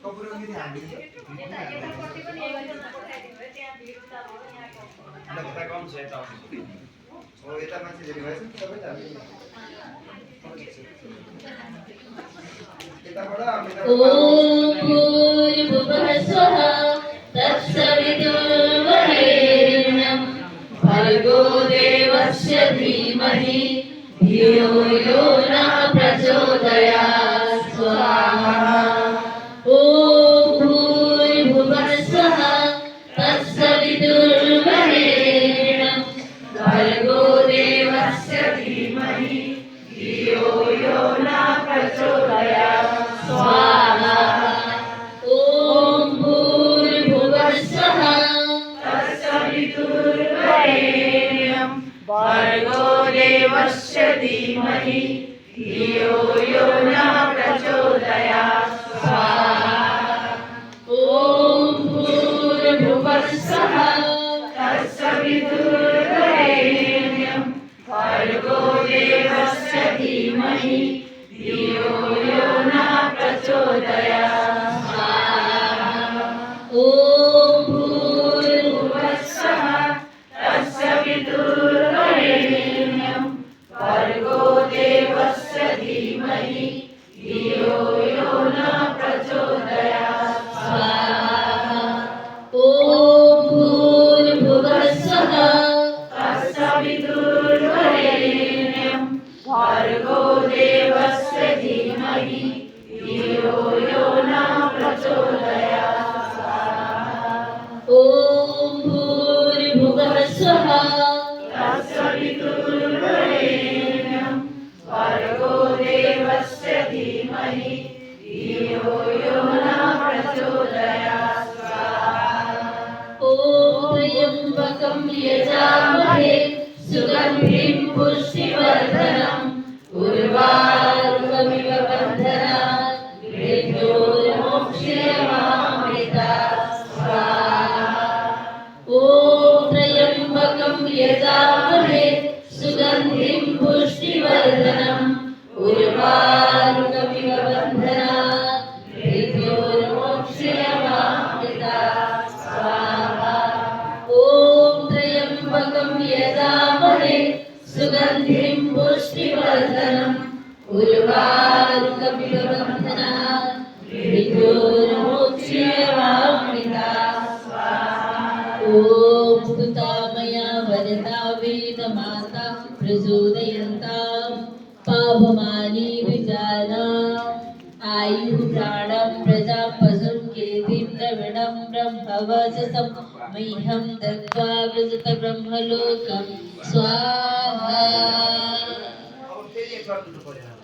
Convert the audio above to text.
कपुरवंगी हामी kita कम छ यता हो यता मान्छे धेरै भएछ सबै त हामी यताबाट हामी ॐ भूर्भुवः स्वः तत्सवितुर्वरेण्यं भर्गो देवस्य धीमहि धियो यो नः प्रचोदयात् स्वाहा ॐ भूर्भुवः स्वः तत्सवितुर्वरेण्यं भर्गो देवस्य धीमहि धियो यो नः प्रचोदयात् स्वाहा ॐ भूर्भुवः स्वः तत्सवितुर्वरेण्यं भर्गो देवस्य धीमहि धियो यो नः प्रचोदयात् स्वाहा ॐ भूर्भुवः स्वः तत्सवितुर्वरेण्यं भर्गो देवस्य धीमहि धियो यो नः प्रचोदयात् स्वाहा ॐ भूर्भुवः स्वः तत्सवितुर्वरेण्यं भर्गो देवस्य धीमहि धियो यो नः प्रचोदयात् स्वाहा ॐ भूर्भुवः स्वः तत्सवितुर्वरेण्यं भर्गो देवस्य धीमहि धियो यो नः प्रचोदयात् स्वाहा ॐ भूर्भुवः स्वः तत्सवितुर्वरेण्यं भर्गो देवस्य धीमहि धियो यो नः प्रचोदयात् स्वाहा ॐ त्र्यम्बकं यजामहे सुगन्धिं पुष्टिवर्धनम् उर्वारुकमिव बन्धनात् मृत्योर्मोक्षयमामृतात् स्वाहा ॐ त्र्यम्बकं यजामहे सुगन्धिं पुष्टिवर्धनम् उर्वारुकमिव बन्धनात् मृत्योर्मोक्षयमामृतात् स्वाहा ॐ त्र्यम्बकं यजामहे सुगन्धिं पुष्टिवर्धनम् उर्वारुकमिव बन्धनात् मृत्योर्मोक्षयमामृतात् स्वाहा ॐ भूतामया वरदा वेदमाता प्रचोदयन्तां पावमानी विजाना आयुः प्राणं प्रजां पशुं कीर्तिं द्रविणं ब्रह्मवचसं मह्यं दत्त्वा व्रजत ब्रह्मलोकं स्वाहा अब फेरि एक बार दुर्नु पर्यो